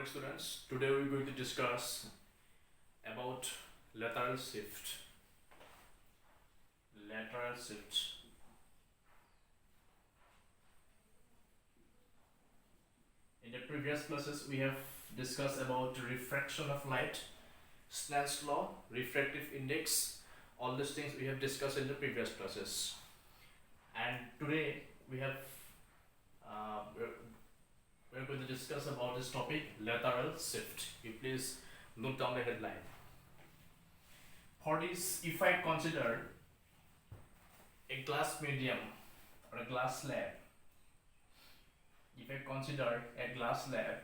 morning, students. Today we're going to discuss about lateral shift. Lateral shift. In the previous classes, we have discussed about refraction of light, Snell's law, refractive index. All these things we have discussed in the previous classes. And today we have we're going to discuss about this topic, lateral shift. You please note down the headline. For this, if I consider a glass medium or a glass slab, if I consider a glass slab,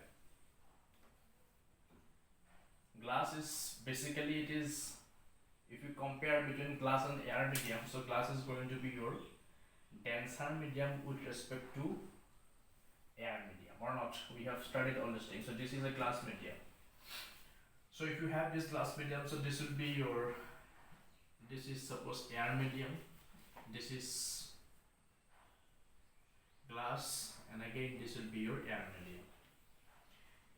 glass is basically, it is, if you compare between glass and air medium, so glass is going to be your denser medium with respect to air medium, or not. We have studied all these things. So this is a glass medium. So if you have this glass medium, so this will be your, this is suppose air medium, this is glass, and again this will be your air medium.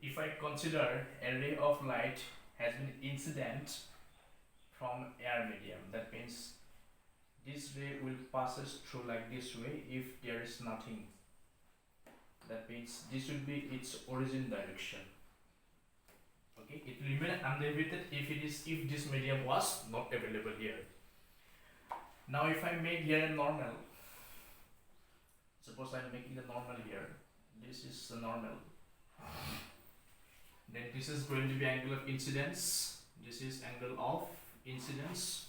If I consider a ray of light has been incident from air medium, that means this ray will passes through like this way if there is nothing. That means this will be its origin direction. Okay, it will remain undeviated if this medium was not available here. Now if I make here a normal, suppose I am making the normal here, this is the normal, then this is going to be angle of incidence, this is angle of incidence.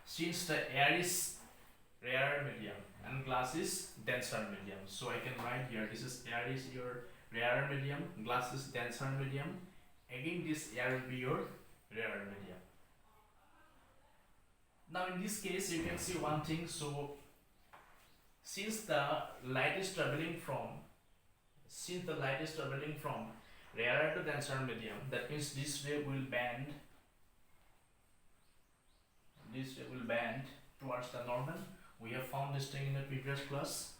Since the air is rarer medium and glass is denser medium, so I can write here, this is air is your rarer medium, glass is denser medium, again this air will be your rarer medium. Now in this case you can see one thing, so since the light is traveling from rarer to denser medium, that means this ray will bend towards the normal. We have found this thing in the previous class,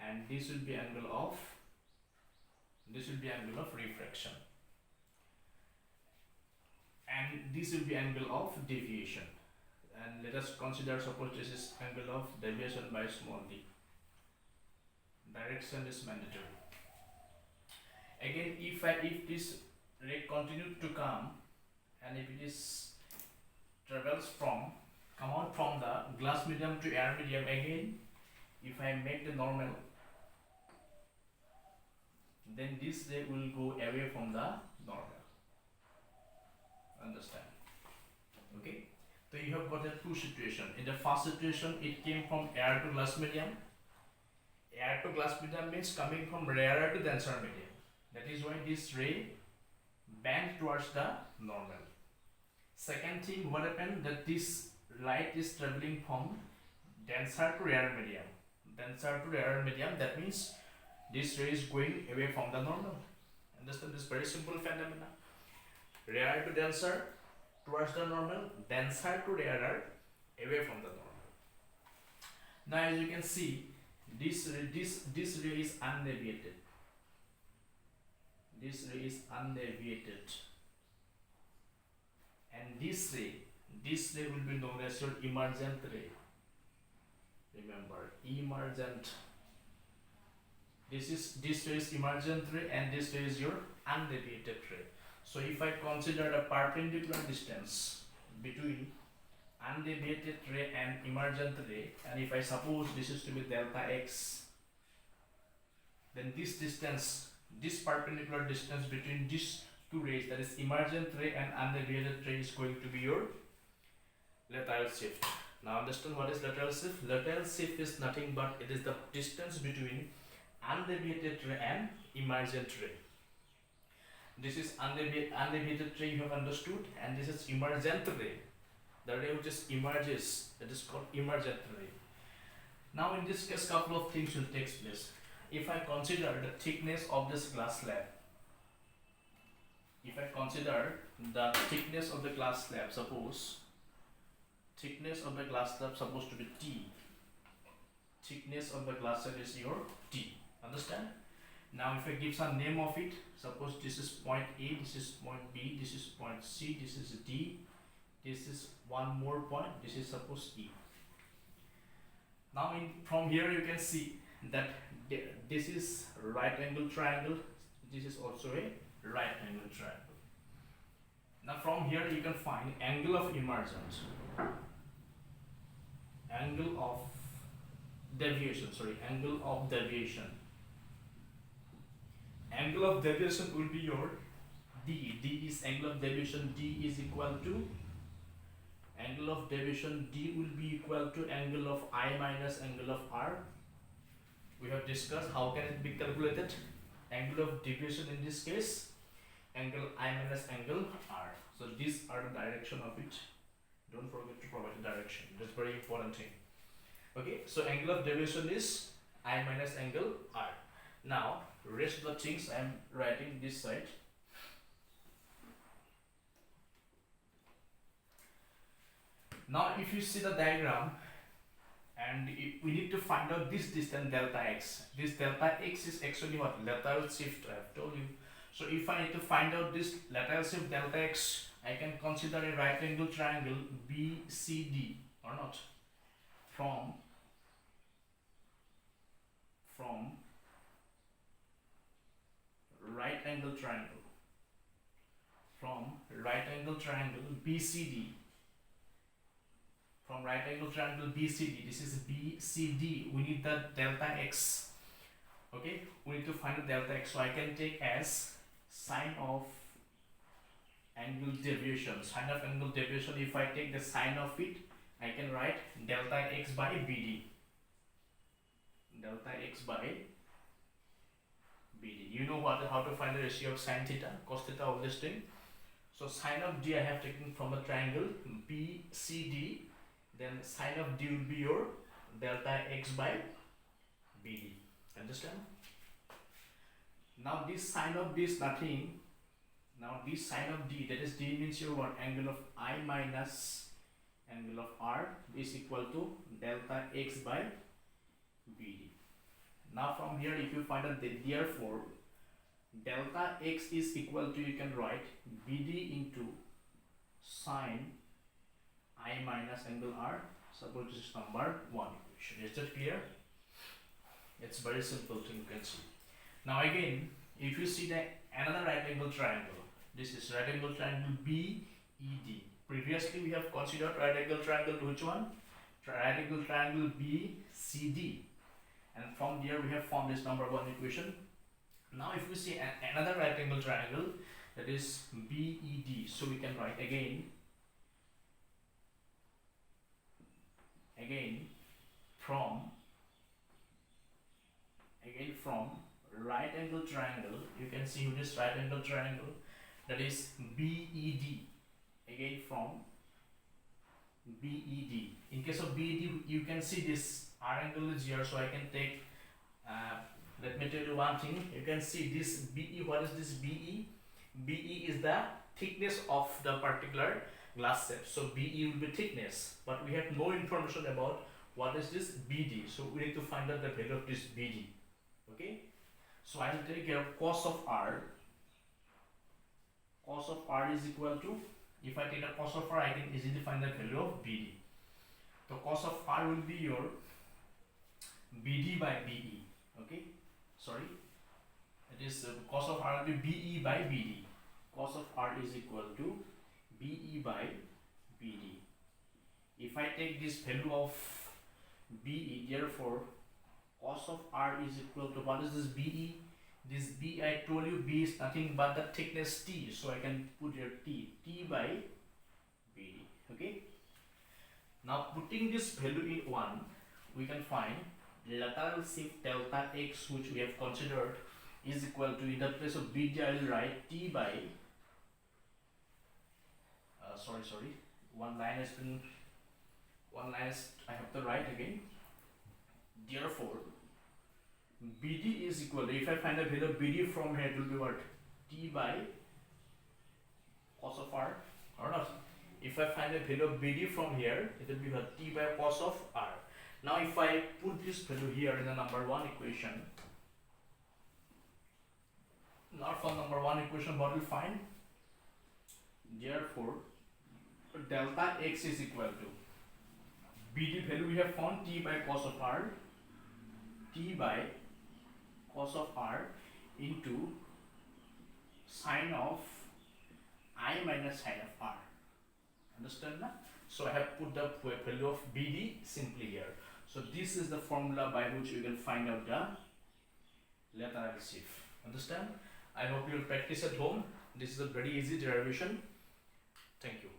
and this will be angle of refraction, and this will be angle of deviation. And let us consider, suppose this is angle of deviation by small d. Direction is mandatory. Again, if this ray continued to come, and if it is come out from the glass medium to air medium, again if I make the normal, then this ray will go away from the normal. Understand? Okay, so you have got a two situation. In the first situation, it came from air to glass medium. Air to glass medium means coming from rarer to denser medium. That is why this ray bent towards the normal. Second thing, what happened, that this light is traveling from denser to rarer medium. That means this ray is going away from the normal. Understand this very simple phenomena? Rarer to denser towards the normal, denser to rarer away from the normal. Now as you can see, this ray is undeviated. This ray is undeviated, and this ray will be known as your emergent ray. Remember, emergent. This ray is emergent ray, and this ray is your undeviated ray. So if I consider the perpendicular distance between undeviated ray and emergent ray, and if I suppose this is to be delta x, then this distance, this perpendicular distance between these two rays, that is emergent ray and undeviated ray, is going to be your lateral shift. Now understand what is lateral shift. Lateral shift is nothing but it is the distance between undeviated ray and emergent ray. This is undeviated ray, you have understood, and this is emergent ray, the ray which is emerges, that is called emergent ray. Now in this case, couple of things will take place. If I consider the thickness of this glass slab, suppose thickness of the glass slab supposed to be T. Thickness of the glass slab is your T. Understand? Now if I give some name of it, suppose this is point A, this is point B, this is point C, this is D, this is one more point, this is suppose E. Now from here you can see that this is right angle triangle, this is also a right angle triangle. Now from here you can find angle of emergence, angle of deviation, angle of deviation. Angle of deviation will be your D. D is angle of deviation. D is equal to angle of deviation. D will be equal to angle of I minus angle of R. We have discussed how can it be calculated. Angle of deviation in this case, angle I minus angle R. So these are the direction of it. Don't forget to provide the direction. That's very important thing. Okay, so angle of deviation is I minus angle R. Now rest of the things I am writing this side. Now if you see the diagram, and we need to find out this distance delta x. This delta x is actually what? Lateral shift, I have told you. So if I need to find out this lateral shift delta x, I can consider a right angle triangle BCD or not, from right angle triangle, BCD, from right angle triangle BCD. This is BCD. We need the delta x. Okay, we need to find the delta x. So I can take as sine of angle deviation. Sine of angle deviation. If I take the sine of it, I can write delta x by BD. Delta x by BD. You know how to find the ratio of sine theta, cos theta, all this thing. So sine of D I have taken from a triangle BCD. Then sine of D will be your delta x by BD. Understand? Now this sine of D is nothing. Now this sine of D, that is D means your what? Angle of I minus angle of R is equal to delta x by BD. Now from here if you find out that therefore delta x is equal to, you can write BD into sine I minus angle R. Suppose this is number 1 equation. Is that clear? It's very simple thing, you can see. Now again, if you see another right angle triangle, this is right angle triangle BED. Previously we have considered right angle triangle to which one? Right angle triangle BCD. And from there we have formed this number 1 equation. Now if we see another right angle triangle, that is BED, so we can write again from right angle triangle, you can see this right angle triangle, that is BED. Again from BED. In case of BED, you can see this R angle is here, so I can take, let me tell you one thing. You can see this BE. What is this BE? BE is the thickness of the particular glass set. So BE will be thickness, but we have no information about what is this BD. So we need to find out the value of this BD. Okay. So I will take care of cos of R. Cos of R is equal to, if I take the cos of R, I can easily find the value of BD. So cos of R will be your BD by BE. Okay. Sorry. It is cos of R will be BE by BD. Cos of R is equal to BE by BD. If I take this value of BE, therefore cos of R is equal to, what is this BE? This B, I told you B is nothing but the thickness T, so I can put here T by BD. Okay. Now putting this value in 1, we can find lateral shift delta x, which we have considered, is equal to, in the place of BD I will write T by one line is I have to write again. Therefore BD is equal to, if I find the value of BD from here, it will be what? T by cos of R, or not? If I find the value of BD from here, it will be what? T by cos of R. Now if I put this value here in the number 1 equation, Now for number 1 equation, what we find? Therefore, delta x is equal to BD value we have found, t by cos of r, t by cos of r into sine of I minus sine of r. Understand now? So I have put the value of BD simply here. So this is the formula by which you can find out the lateral shift. Understand? I hope you will practice at home. This is a very easy derivation. Thank you.